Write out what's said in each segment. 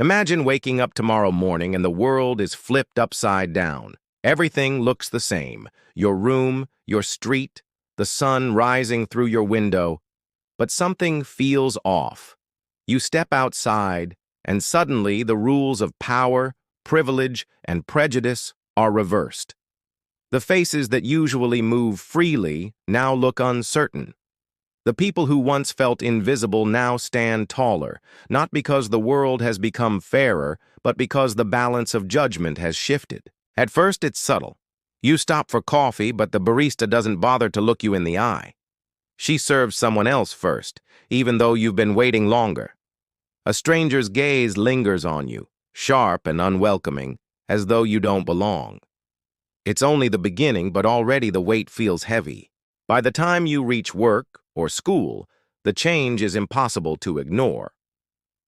Imagine waking up tomorrow morning and the world is flipped upside down. Everything looks the same. Your room, your street, the sun rising through your window. But something feels off. You step outside, and suddenly the rules of power, privilege, and prejudice are reversed. The faces that usually move freely now look uncertain. The people who once felt invisible now stand taller, not because the world has become fairer, but because the balance of judgment has shifted. At first, it's subtle. You stop for coffee, but the barista doesn't bother to look you in the eye. She serves someone else first, even though you've been waiting longer. A stranger's gaze lingers on you, sharp and unwelcoming, as though you don't belong. It's only the beginning, but already the weight feels heavy. By the time you reach work or school, the change is impossible to ignore.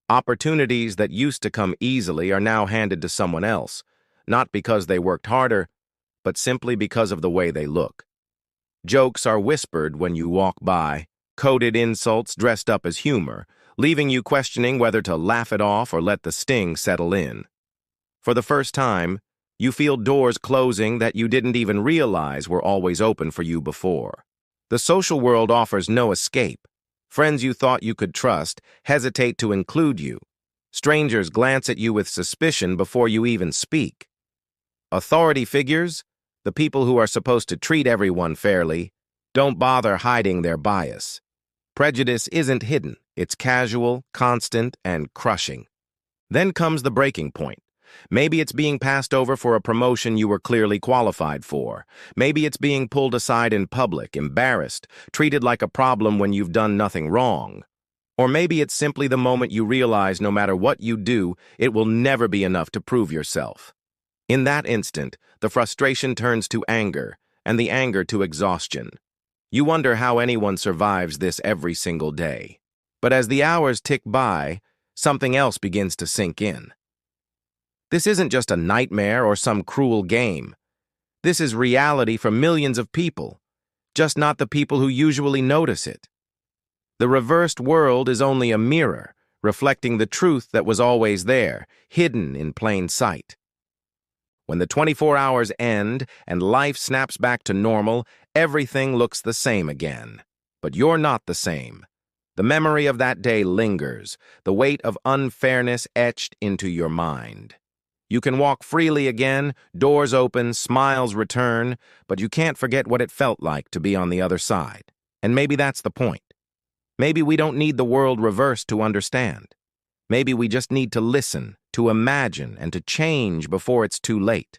Opportunities that used to come easily are now handed to someone else, not because they worked harder, but simply because of the way they look. Jokes are whispered when you walk by, coded insults dressed up as humor, leaving you questioning whether to laugh it off or let the sting settle in. For the first time, you feel doors closing that you didn't even realize were always open for you before. The social world offers no escape. Friends you thought you could trust hesitate to include you. Strangers glance at you with suspicion before you even speak. Authority figures, the people who are supposed to treat everyone fairly, don't bother hiding their bias. Prejudice isn't hidden. It's casual, constant, and crushing. Then comes the breaking point. Maybe it's being passed over for a promotion you were clearly qualified for. Maybe it's being pulled aside in public, embarrassed, treated like a problem when you've done nothing wrong. Or maybe it's simply the moment you realize no matter what you do, it will never be enough to prove yourself. In that instant, the frustration turns to anger, and the anger to exhaustion. You wonder how anyone survives this every single day. But as the hours tick by, something else begins to sink in. This isn't just a nightmare or some cruel game. This is reality for millions of people, just not the people who usually notice it. The reversed world is only a mirror, reflecting the truth that was always there, hidden in plain sight. When the 24 hours end and life snaps back to normal, everything looks the same again. But you're not the same. The memory of that day lingers, the weight of unfairness etched into your mind. You can walk freely again, doors open, smiles return, but you can't forget what it felt like to be on the other side. And maybe that's the point. Maybe we don't need the world reversed to understand. Maybe we just need to listen, to imagine, and to change before it's too late.